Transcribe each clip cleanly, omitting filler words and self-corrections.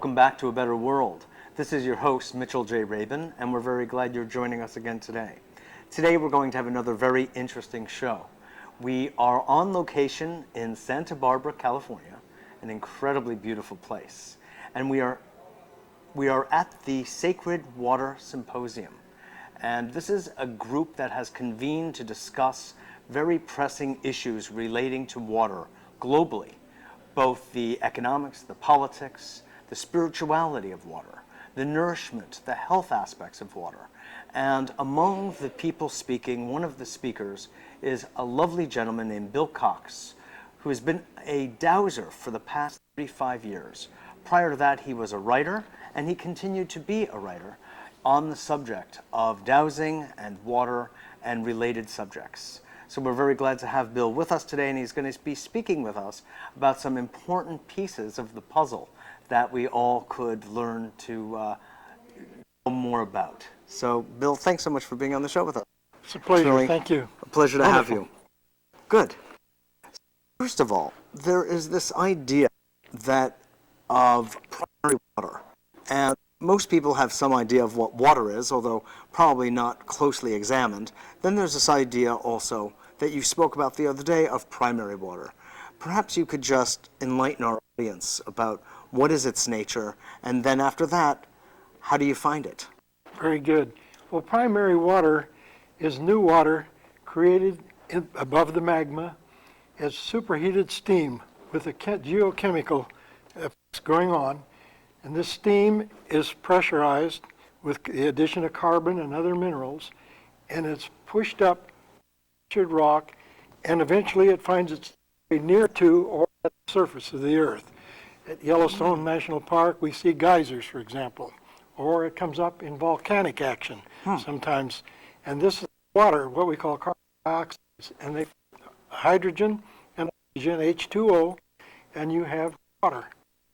welcome back to A Better World. This is your host, Mitchell J. Rabin, and we're very glad you're joining us again today. Today we're going to have another very interesting show. We are on location in Santa Barbara, California, an incredibly beautiful place. And we are at the Sacred Water Symposium. And this is a group that has convened to discuss very pressing issues relating to water globally, both the economics, the politics, the spirituality of water, the nourishment, the health aspects of water. And among the people speaking, one of the speakers is a lovely gentleman named Bill Cox, who has been a Dowser for the past 35 years. Prior to that, he was a writer, and he continued to be a writer on the subject of dowsing and water and related subjects. So we're very glad to have Bill with us today, and he's going to be speaking with us about some important pieces of the puzzle that we all could learn to know more about. So, Bill, thanks so much for being on the show with us. It's a pleasure. Really Thank you. A pleasure to Wonderful. have you. Good. First of all, there is this idea that of primary water, and most people have some idea of what water is, although probably not closely examined. Then there's this idea also that you spoke about the other day of primary water. Perhaps you could just enlighten our audience about what is its nature, and then after that, how do you find it? Very good. Well, primary water is new water created above the magma as superheated steam with a geochemical effects going on. And this steam is pressurized with the addition of carbon and other minerals, and it's pushed up pressured rock, and eventually it finds its way near to or at the surface of the earth. At Yellowstone National Park, we see geysers, for example, or it comes up in volcanic action sometimes. And this is water, what we call carbon dioxide, and they hydrogen and oxygen, H2O, and you have water.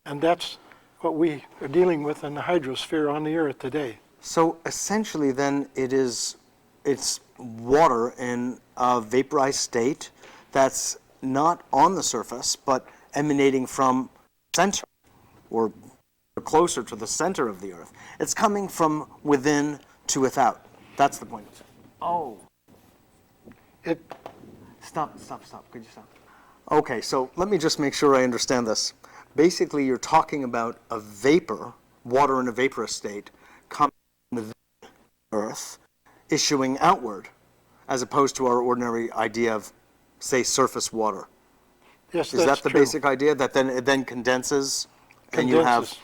And that's what we are dealing with in the hydrosphere on the earth today. So essentially then it's water in a vaporized state that's not on the surface but emanating from center or closer to the center of the earth. It's coming from within to without. That's the point. Oh. Stop. Could you stop? Okay, so let me just make sure I understand this. Basically, you're talking about a vapor, water in a vaporous state, coming within Earth, issuing outward, as opposed to our ordinary idea of, say, surface water. Yes, Is that's that the true. basic idea, that then it then condenses, and you have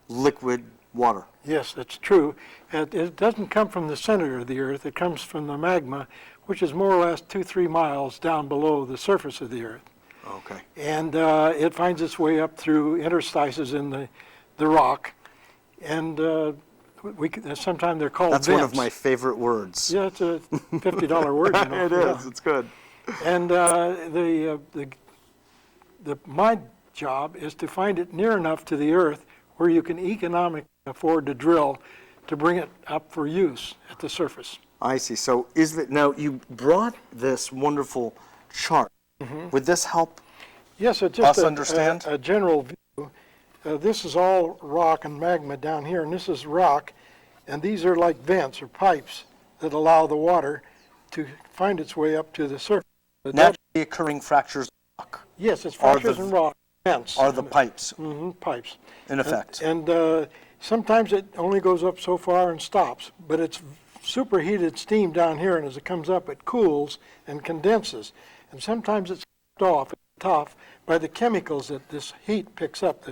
liquid water? Yes, that's true. It doesn't come from the center of the earth. It comes from the magma, which is more or less 2-3 miles down below the surface of the earth. Okay. And it finds its way up through interstices in the rock, and sometimes they're called That's vents. one of my favorite words. Yeah, it's a $50 word. You know. It is. It's good. And my job is to find it near enough to the earth where you can economically afford to drill to bring it up for use at the surface. I see. So now you brought this wonderful chart. Mm-hmm. Would this help yes, it's just us understand? A general view. This is all rock and magma down here, and this is rock, and these are like vents or pipes that allow the water to find its way up to the surface. Naturally occurring fractures of rock. Yes, it's fractures in rock. Vents. Are the pipes. Mm-hmm, pipes. In effect. And sometimes it only goes up so far and stops, but it's superheated steam down here, and as it comes up, it cools and condenses. And sometimes it's kept off at the top by the chemicals that this heat picks up.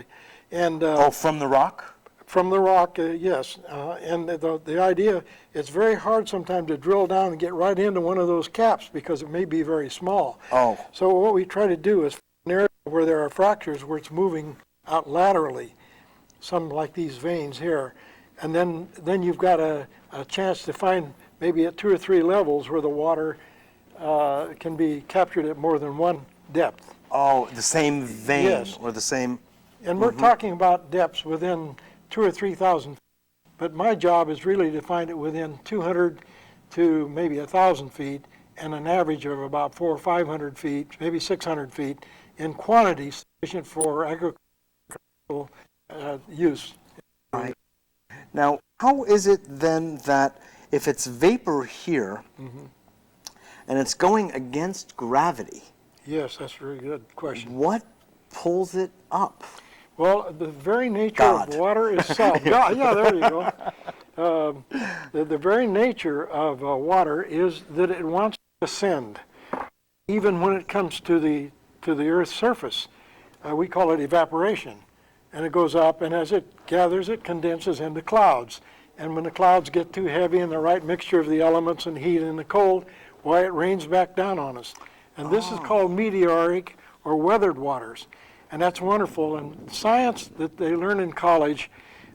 From the rock? From the rock, yes. And the idea, it's very hard sometimes to drill down and get right into one of those caps because it may be very small. Oh. So what we try to do is find an area where there are fractures where it's moving out laterally, some like these veins here. And then you've got a chance to find maybe at 2 or 3 levels where the water can be captured at more than one depth. Oh, the same vein. Yes. Or the same. And we're talking about depths within 2,000 or 3,000 feet. But my job is really to find it within 200 to maybe 1,000 feet, and an average of about 400 or 500 feet, maybe 600 feet, in quantity sufficient for agricultural use. Right. Now, how is it then that if it's vapor here and it's going against gravity, Yes, that's a very good question. what pulls it up? Well, the very nature God. of water itself. God, yeah, there you go. The very nature of water is that it wants to ascend, even when it comes to the Earth's surface. We call it evaporation, and it goes up, and as it gathers, it condenses into clouds. And when the clouds get too heavy and the right mixture of the elements and heat and the cold, why, it rains back down on us. And this is called meteoric or weathered waters. And that's wonderful. And science that they learn in college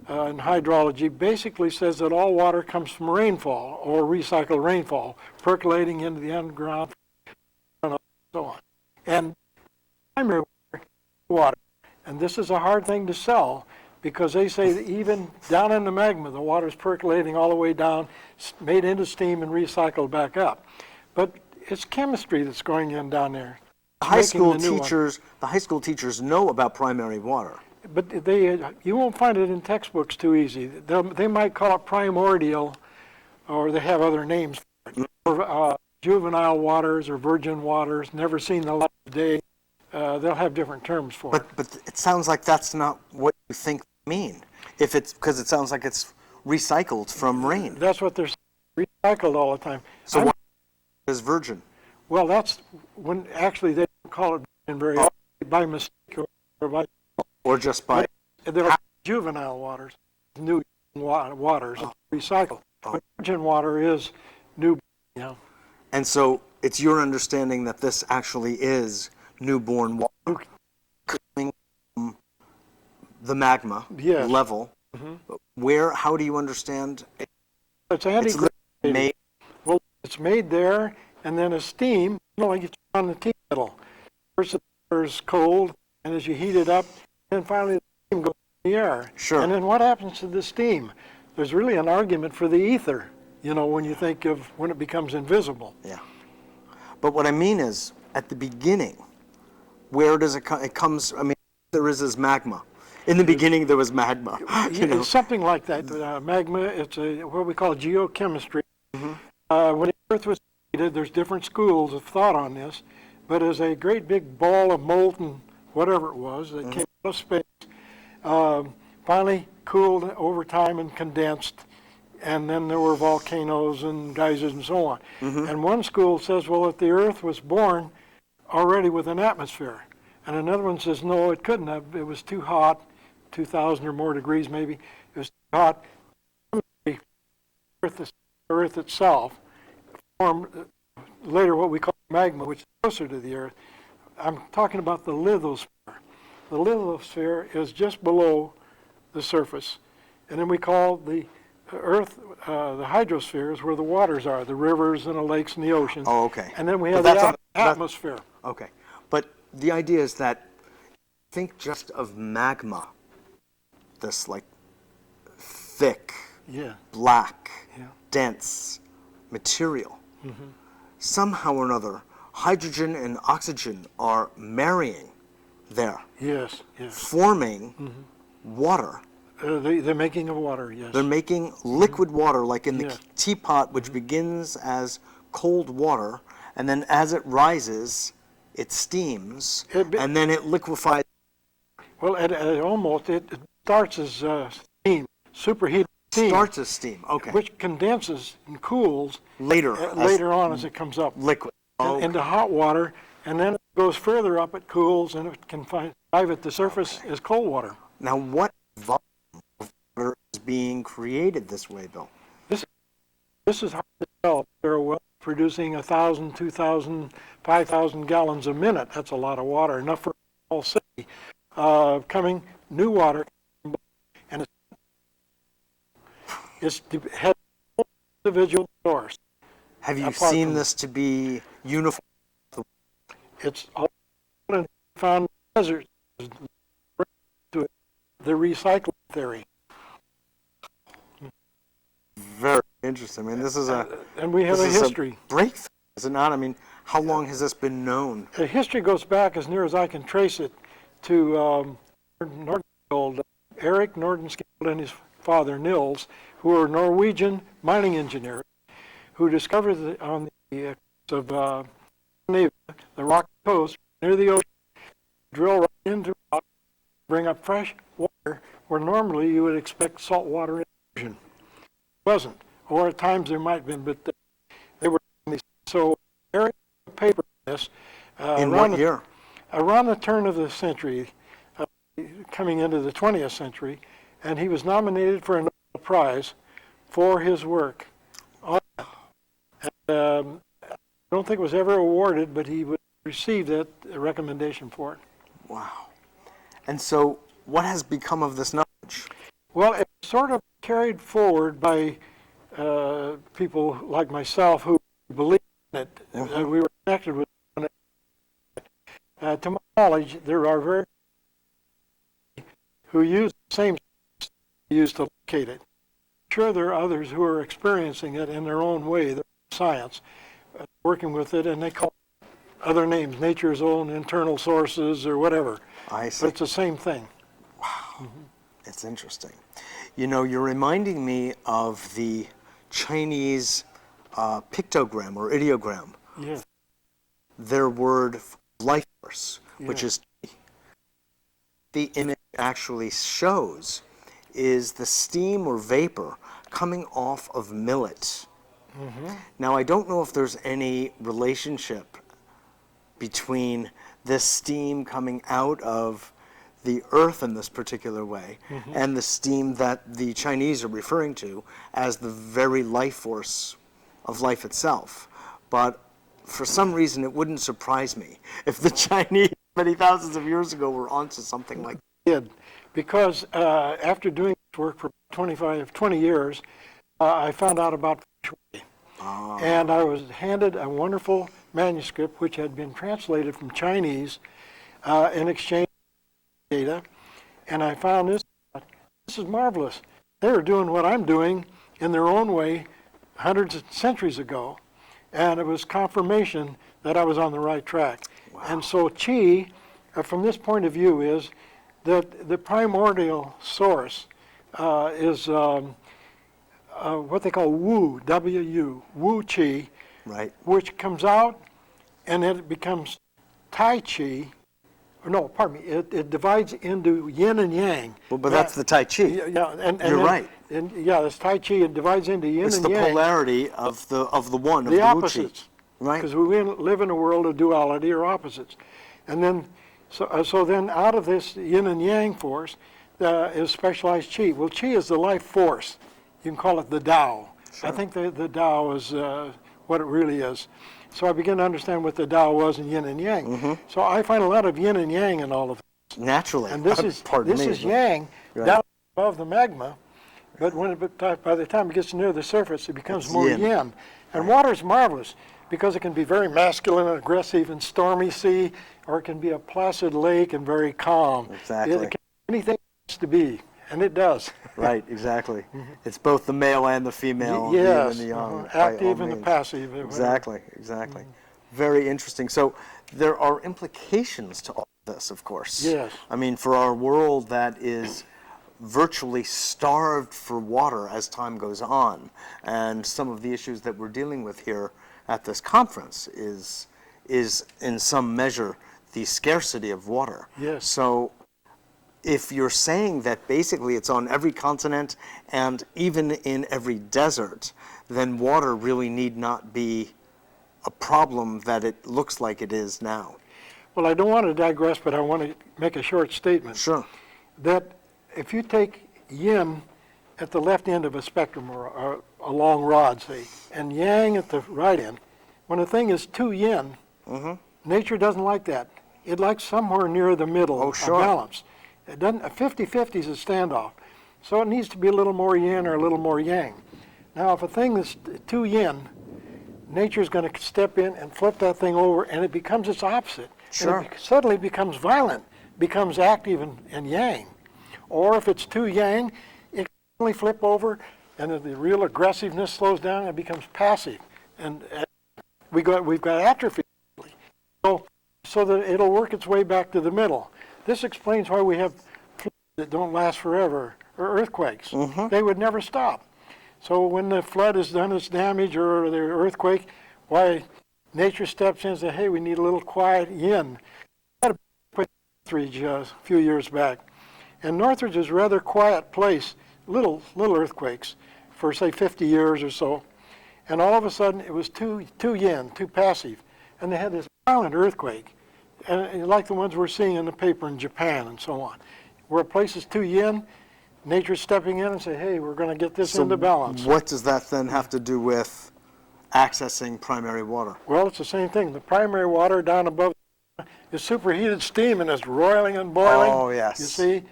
in hydrology basically says that all water comes from rainfall or recycled rainfall, percolating into the underground and so on. And primary water, and this is a hard thing to sell because they say that even down in the magma, the water is percolating all the way down, made into steam and recycled back up. But it's chemistry that's going in down there. The high school teachers know about primary water. But you won't find it in textbooks too easy. They might call it primordial, or they have other names for it. Or, juvenile waters or virgin waters, never seen the light of day. They'll have different terms for it. But it sounds like that's not what you think they mean. If it's because it sounds like it's recycled from rain. That's what they're recycled all the time. So what is virgin? Well, that's when actually they don't call it virgin very often by mistake or by. Or just by. They're juvenile waters, new waters, recycled. But virgin water is new, you know. And so it's your understanding that this actually is newborn water coming from the magma level. How do you understand? It's anti-gravitational. Well, it's made there, and then a steam, like you turn on the tea kettle. First the water is cold, and as you heat it up, then finally the steam goes in the air. Sure. And then what happens to the steam? There's really an argument for the ether, you know, when you think of when it becomes invisible. Yeah. But what I mean is, at the beginning, where does it come? It comes, I mean, there is magma. In the beginning, there was magma. You know? It's something like that. Magma, it's what we call geochemistry. When the Earth was created, there's different schools of thought on this, but as a great big ball of molten whatever it was that came out of space, finally cooled over time and condensed, and then there were volcanoes and geysers and so on. And one school says, well, if the Earth was born already with an atmosphere, and another one says, no, it couldn't have. It was too hot, 2,000 or more degrees maybe. It was too hot. The Earth itself formed later what we call magma, which is closer to the Earth. I'm talking about the lithosphere. The lithosphere is just below the surface. And then we call the Earth, the hydrosphere is where the waters are, the rivers and the lakes and the oceans. Oh, okay. And then we have the atmosphere. Okay. But the idea is that, think just of magma, this like thick, black, dense material. Somehow or another, hydrogen and oxygen are marrying there. Yes. Forming water. The making of water, yes. They're making liquid water, like in the teapot, which begins as cold water, and then as it rises, it steams, and then it liquefies. Well, it starts as steam, superheated steam. Starts as steam, okay. Which condenses and cools later on as it comes up. Liquid. Into hot water, and then it goes further up, it cools, and it can arrive at the surface as cold water. Now, what volume of water is being created this way, Bill? This is hard to tell. They're producing 1,000, 2,000, 5,000 gallons a minute. That's a lot of water, enough for a whole city. Coming new water, and it's has individual source. Have you seen this to be uniform? It's all found in deserts. The recycling theory. Very interesting. I mean, this is and we have a history. Breakthrough, is it not? I mean, how long has this been known? The history goes back, as near as I can trace it, to North Gold Eric Nordenskjöld and his father Nils, who were Norwegian mining engineers, who discovered on the coast of Scandinavia, the rocky coast near the ocean, drill right into rock, bring up fresh water where normally you would expect salt water in the ocean. It wasn't, or at times there might have been, but they were doing these. So Eric wrote a paper on this. In what year? Around the turn of the century, coming into the 20th century, and he was nominated for a Nobel Prize for his work on that. And, I don't think it was ever awarded, but he would receive that recommendation for it. Wow. And so what has become of this knowledge? Well, it was sort of carried forward by people like myself who believed in it. We were connected with it. To my knowledge, there are very who use the same used to locate it. Sure, there are others who are experiencing it in their own way, their science, working with it, and they call it other names, nature's own internal sources or whatever. I see. But it's the same thing. Wow. It's interesting. You know, you're reminding me of the Chinese pictogram or ideogram. Yes. Their word for life force, which Yes. is the image actually shows is the steam or vapor coming off of millet. Now, I don't know if there's any relationship between this steam coming out of the earth in this particular way and the steam that the Chinese are referring to as the very life force of life itself. But for some reason, it wouldn't surprise me if the Chinese many thousands of years ago were onto something like that. Did, because after doing this work for 20 years, I found out about feng shui. And I was handed a wonderful manuscript which had been translated from Chinese in exchange for data. And I found this is marvelous. They were doing what I'm doing in their own way hundreds of centuries ago. And it was confirmation that I was on the right track. Wow. And so qi, from this point of view, is that the primordial source is what they call wu, W-U, wu qi, Right. which comes out and then it becomes tai chi. Or no, pardon me, it divides into yin and yang. Well, but that's the Tai Chi. Yeah, and You're then- right. And yeah, this tai chi, it divides into yin It's and the yang. polarity of the one, of The the Wu Chi. opposites. Right. Because we live in a world of duality or opposites. And then, so then out of this yin and yang force is specialized qi. Well, qi is the life force. You can call it the Tao. I think the Tao is what it really is. So I began to understand what the Tao was in yin and yang. So I find a lot of yin and yang in all of it. Naturally. And this is Pardon me, but- yang Right. down above the magma. But by the time it gets near the surface, it becomes It's more yin. yin. And water is marvelous because it can be very masculine and aggressive and stormy sea, or it can be a placid lake and very calm. Exactly. It can be anything it wants to be, and it does. Right, exactly. It's both the male and the female, the yin Yes, and the yang. by active all and the means. passive. whatever. Exactly. Very interesting. So there are implications to all this, of course. Yes. I mean, for our world that is virtually starved for water as time goes on, and some of the issues that we're dealing with here at this conference is in some measure the scarcity of water. Yes. So if you're saying that basically it's on every continent and even in every desert, then water really need not be a problem that it looks like it is now. Well, I don't want to digress, but I want to make a short statement. Sure. That if you take yin at the left end of a spectrum or a long rod, say, and yang at the right end, when a thing is too yin, nature doesn't like that. It likes somewhere near the middle, Oh, sure. a balance. It doesn't. A 50-50 is a standoff, so it needs to be a little more yin or a little more yang. Now, if a thing is too yin, nature's going to step in and flip that thing over, and it becomes its opposite. Sure. And it suddenly becomes violent, becomes active and yang. Or if it's too yang, it can suddenly flip over, and the real aggressiveness slows down and it becomes passive. And we've got atrophy. So that it'll work its way back to the middle. This explains why we have that don't last forever, or earthquakes. They would never stop. So when the flood has done its damage or the earthquake, why, nature steps in and says, hey, we need a little quiet yin. I had a Northridge a few years back. And Northridge is a rather quiet place, little earthquakes for, say, 50 years or so. And all of a sudden, it was too yin, too passive. And they had this violent earthquake, and like the ones we're seeing in the paper in Japan and so on, where a place is too yin, nature's stepping in and say, hey, we're going to get this into balance. What does that then have to do with accessing primary water? Well, it's the same thing. The primary water down above is superheated steam and it's roiling and boiling. Oh, yes. You see, it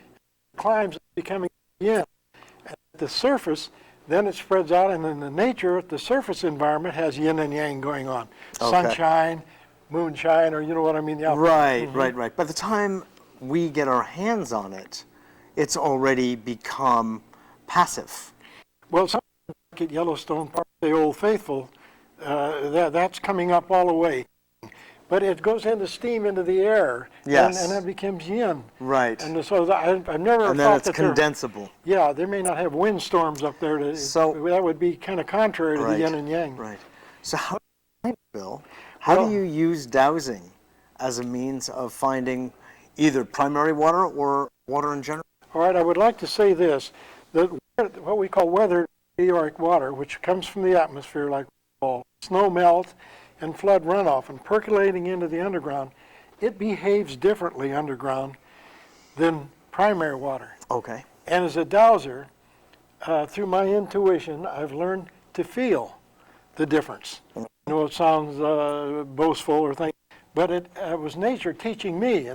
climbs, becoming yin. At the surface, then it spreads out, and in the nature, the surface environment has yin and yang going on. Okay. Sunshine, moonshine, or you know what I mean? The Right. By the time we get our hands on it, it's already become passive. Well, some like at Yellowstone Park, the Old Faithful, that's coming up all the way. But it goes into steam into the air, Yes. and that becomes yin. Right. And so I've never And then thought it's that condensable. yeah, they may not have windstorms up there. So- that would be kind of contrary to Right. the yin and yang. Right. So Bill, how Well- do you use dowsing as a means of finding either primary water or water in general? All right, I would like to say this, that what we call weathered meteoric water, which comes from the atmosphere like snow melt and flood runoff and percolating into the underground, it behaves differently underground than primary water. Okay. And as a dowser, through my intuition, I've learned to feel the difference. I know it sounds boastful or thing, but it was nature teaching me.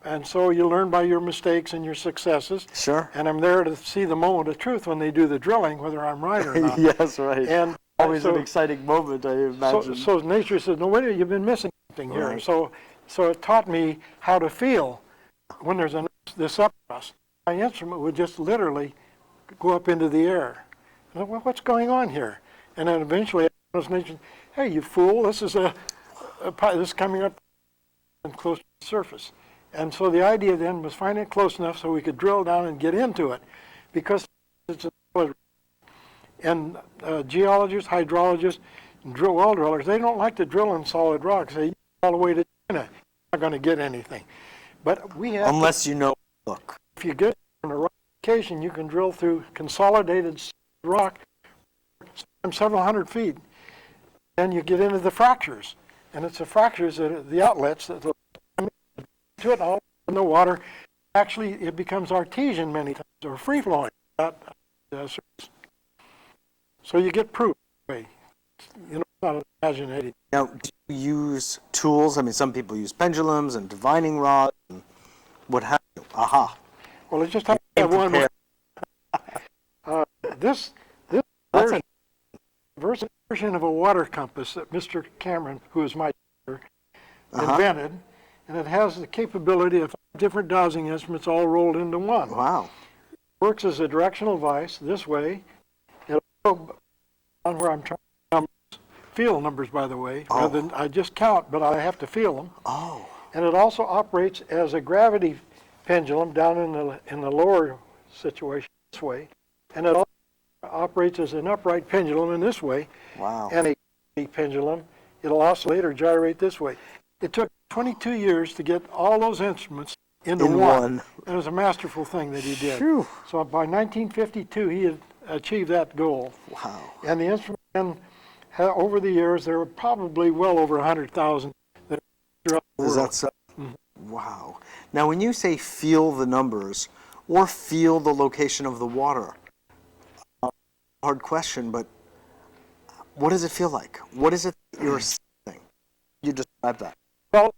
And so you learn by your mistakes and your successes. Sure. And I'm there to see the moment of truth when they do the drilling, whether I'm right or not. Yes, right. And Always so, an exciting moment, I imagine. so nature says, no, wait, you've been missing something here. Right. So it taught me how to feel when there's this upthrust. My instrument would just literally go up into the air. I thought, well, what's going on here? And then eventually, I was nature, hey, you fool, this is this is coming up and close to the surface. And so the idea then was find it close enough so we could drill down and get into it, because it's and geologists, hydrologists, well drillers, they don't like to drill in solid rock. Say all the way to China, you're not going to get anything. But we have Unless you know, look. if you get on the right location, you can drill through consolidated rock several hundred feet, and you get into the fractures, and it's the fractures that are the outlets that come into it, all in the water. Actually, it becomes artesian many times, or free flowing. So you get proof. You know, it's not imaginative. Now, do you use tools? I mean, some people use pendulums and divining rods and what have you. Aha. Well, it's just have to have one. This That's version of a water compass that Mr. Cameron, who is my teacher, invented, and it has the capability of different dowsing instruments all rolled into one. Wow. Works as a directional device this way. It'll go on where I'm trying to feel numbers, by the way, rather than I just count, but I have to feel them. Oh. And it also operates as a gravity pendulum down in the lower situation this way, and it also operates as an upright pendulum in this way. Wow. And a pendulum, it'll oscillate or gyrate this way. It took 22 years to get all those instruments into one. It was a masterful thing that he did. Phew. So by 1952, he had achieved that goal. Wow. And the instrument, over the years, there were probably well over 100,000 that are throughout the Is world. that so? Wow. Now, when you say feel the numbers or feel the location of the water, hard question, but what does it feel like? What is it that you're seeing? You describe that. Well,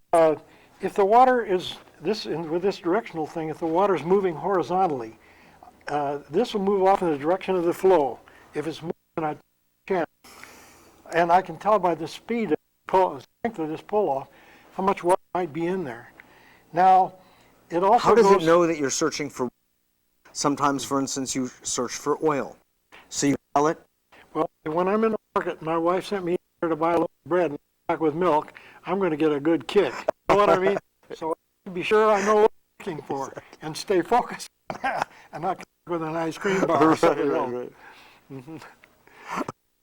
if the water is with this directional thing, if the water is moving horizontally, this will move off in the direction of the flow. If it's moving, I can't. And I can tell by the speed, the strength of this pull-off, how much water might be in there. Now, it also How does goes, it know that you're searching for? Sometimes, for instance, you search for oil. So you smell it. well, when I'm in the market, my wife sent me here to buy a loaf of bread and back with milk, I'm going to get a good kick. You know what I mean? So I have to be sure I know what I'm looking for and stay focused. I'm not with an ice cream bar or something else.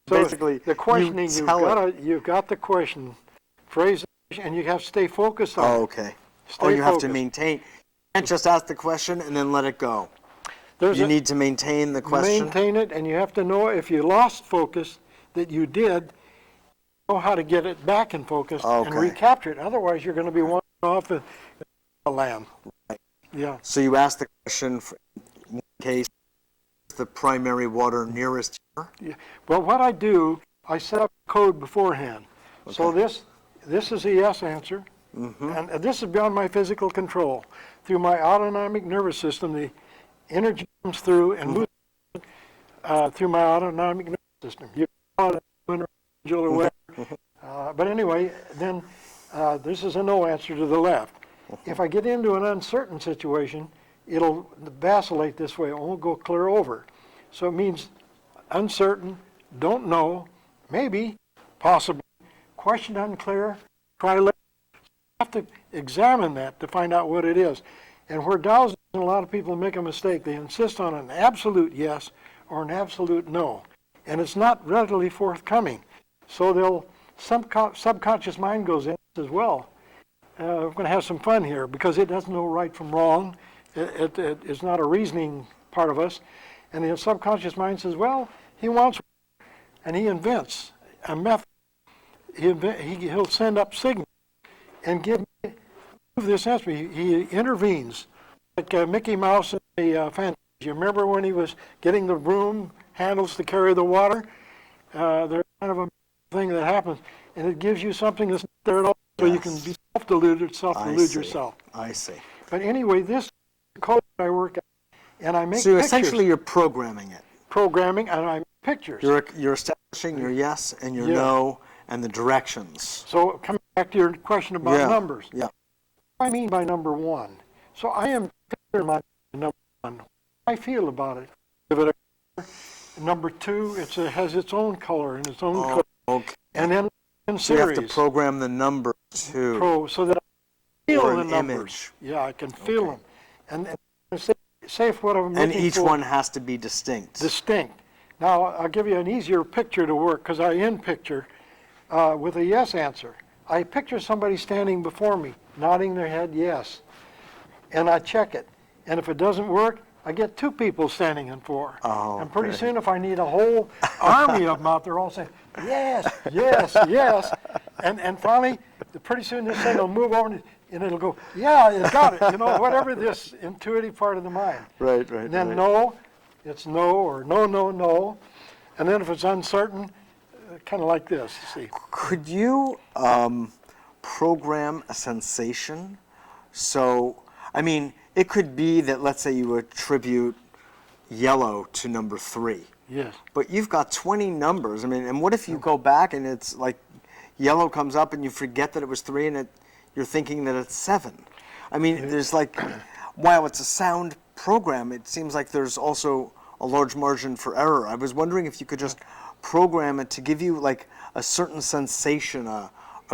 So Basically, the questioning, you tell it. you've got the question, phrase, and you have to stay focused on it. Oh, okay. Stay Oh, you have to focused. maintain. You can't just ask the question and then let it go. There's You a- need to maintain the question. Maintain it, and you have to know if you lost focus that you did, know how to get it back in focus and Okay. recapture it. Otherwise, you're going to be wandering off the land. Right. Yeah. So you ask the question in case the primary water nearest here. Yeah. Well, what I do, I set up code beforehand. So Okay. this is a yes answer, and this is beyond my physical control. Through my autonomic nervous system, the energy comes through and moves through my autonomic nervous system. You can call it an angel or whatever. But anyway, then this is a no answer to the left. If I get into an uncertain situation, it'll vacillate this way. It won't go clear over. So it means uncertain, don't know, maybe, possibly, question unclear, try later. You have to examine that to find out what it is. And where Dowser and a lot of people make a mistake, they insist on an absolute yes or an absolute no. And it's not readily forthcoming. So subconscious mind goes in and says, well, we're going to have some fun here because it doesn't know right from wrong. It's not a reasoning part of us. And the subconscious mind says, well, he wants, and he invents a method. He'll send up signals and give me this answer. He intervenes, like Mickey Mouse in the Fantasia. You remember when he was getting the broom handles to carry the water? There's kind of a thing that happens, and it gives you something that's not there at all, so you can be self-delude yourself. I see. But anyway, this code I work at, and I make So pictures. essentially you're programming it. Programming, and I make pictures. You're establishing your yes and your Yeah. no and the directions. So coming back to your question about Yeah. numbers. Yeah. What I mean by number one. So I am picturing my number one. How I feel about it. Give it a number two, it has its own color and its own color. Okay. And then in So you series. have to program the number too. So that I feel Or the an numbers. image. Yeah, I can feel Okay. them. And say if what I'm And looking each for, one has to be distinct. distinct. Now, I'll give you an easier picture to work because I in picture with a yes answer. I picture somebody standing before me, nodding their head yes. And I check it. And if it doesn't work, I get two people standing in for. Oh, and pretty okay. soon, if I need a whole army of them out there all saying, yes, yes, yes. And finally, pretty soon this thing will move over and it'll go, yeah, it got it. You know, whatever this intuitive part of the mind. Right. And then no, it's no, or no, no, no. And then if it's uncertain, kind of like this, you see. Could you program a sensation? So, I mean, it could be that, let's say you attribute yellow to number 3. Yes. But you've got 20 numbers. I mean, and what if you go back and it's like yellow comes up and you forget that it was 3 and you're thinking that it's 7? I mean, there's like, while it's a sound program, it seems like there's also a large margin for error. I was wondering if you could just program it to give you like a certain sensation, a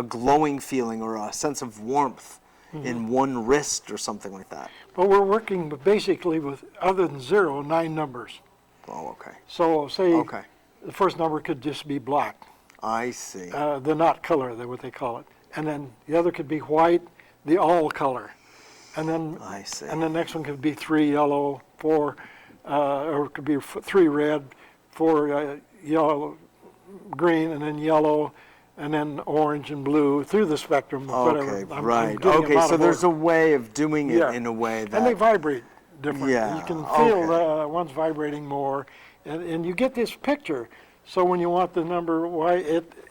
glowing feeling or a sense of warmth in one wrist or something like that. But we're working basically with, other than 0, 9 numbers. Oh, okay. So say Okay. the first number could just be black, I see. the not color, that's what they call it. And then the other could be white, the all color. And then I see. And the next one could be 3 yellow, 4, or it could be 3 red, 4 yellow, green, and then yellow, and then orange and blue through the spectrum of whatever. Okay, I'm right. getting them Okay, out so of there's a order. way of doing it Yeah. in a way that... And they vibrate different. Yeah, You can feel okay. one's vibrating more, and you get this picture. So when you want the number, why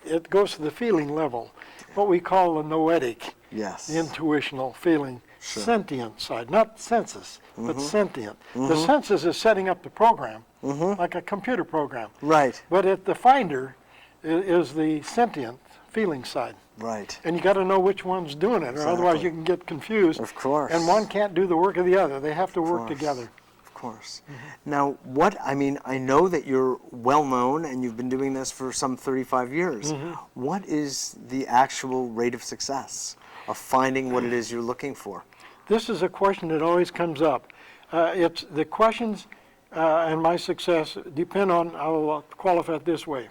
it goes to the feeling level, what we call the noetic, Yes. the intuitional feeling, Sure. sentient side, not sensus, but sentient. The sensus is setting up the program, like a computer program. Right, But the finder is the sentient feeling side. right. And you got to know which one's doing it, or otherwise Exactly. you can get confused. Of course. And one can't do the work of the other. They have to work course. together. Of course. Now, I know that you're well known and you've been doing this for some 35 years. What is the actual rate of success of finding what it is you're looking for? This is a question that always comes up. It's the questions and my success depend on, I'll qualify it this way.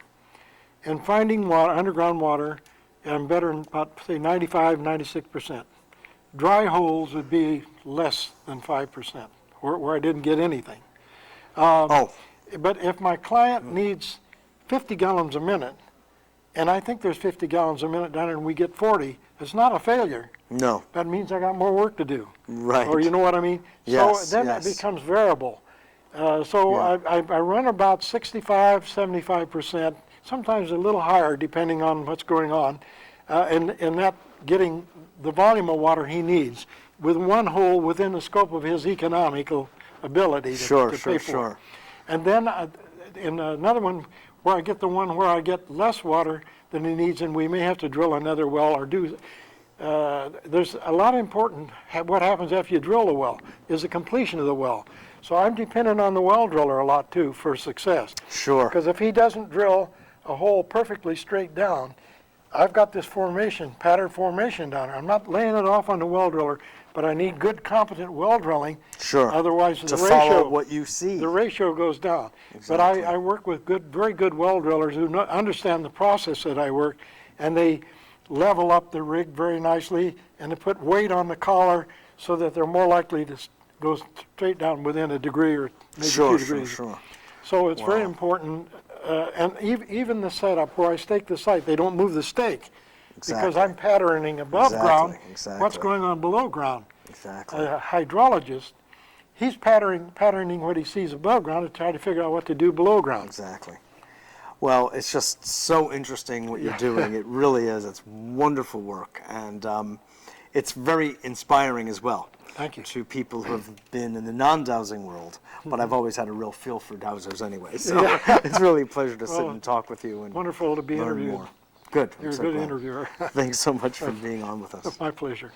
In finding water, underground water, I'm better in about, say, 95, 96%. Dry holes would be less than 5%, where I didn't get anything. Oh, But if my client needs 50 gallons a minute, and I think there's 50 gallons a minute down there and we get 40, it's not a failure. no. That means I got more work to do. Right. Or you know what I mean? Yes, So then yes. it becomes variable. So Yeah. I run about 65, 75%, sometimes a little higher depending on what's going on, and that getting the volume of water he needs with one hole within the scope of his economical ability to, Sure, to sure, pay for. sure. And then in another one where I get the one where I get less water than he needs, and we may have to drill another well or do. There's a lot of important, what happens after you drill the well is the completion of the well. So I'm dependent on the well driller a lot too for success. Sure. Because if he doesn't drill a hole perfectly straight down, I've got this formation, pattern formation down there. I'm not laying it off on the well driller, but I need good, competent well drilling. Sure. Otherwise, To the follow ratio, what you see. the ratio goes down. Exactly. But I work with very good well drillers who understand the process that I work, and they level up the rig very nicely, and they put weight on the collar so that they're more likely to go straight down within a degree or maybe Sure, 2 sure, degrees. sure. So it's very Wow. important, and even the setup where I stake the site, they don't move the stake because Exactly. I'm patterning above Exactly, ground what's exactly. going on below ground. Exactly. A hydrologist, he's patterning what he sees above ground to try to figure out what to do below ground. Exactly. Well, it's just so interesting what you're doing. It really is. It's wonderful work, and it's very inspiring as well. Thank you. To people who have been in the non-dowsing world, but I've always had a real feel for dowsers anyway. So it's really a pleasure to sit Well, and talk with you and Wonderful to be learn interviewed. more. Good. I'm You're a so good glad. interviewer. Thanks so much for being on with us. My pleasure.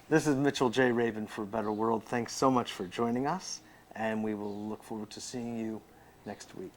This is Mitchell J. Rabin for a Better World. Thanks so much for joining us, and we will look forward to seeing you next week.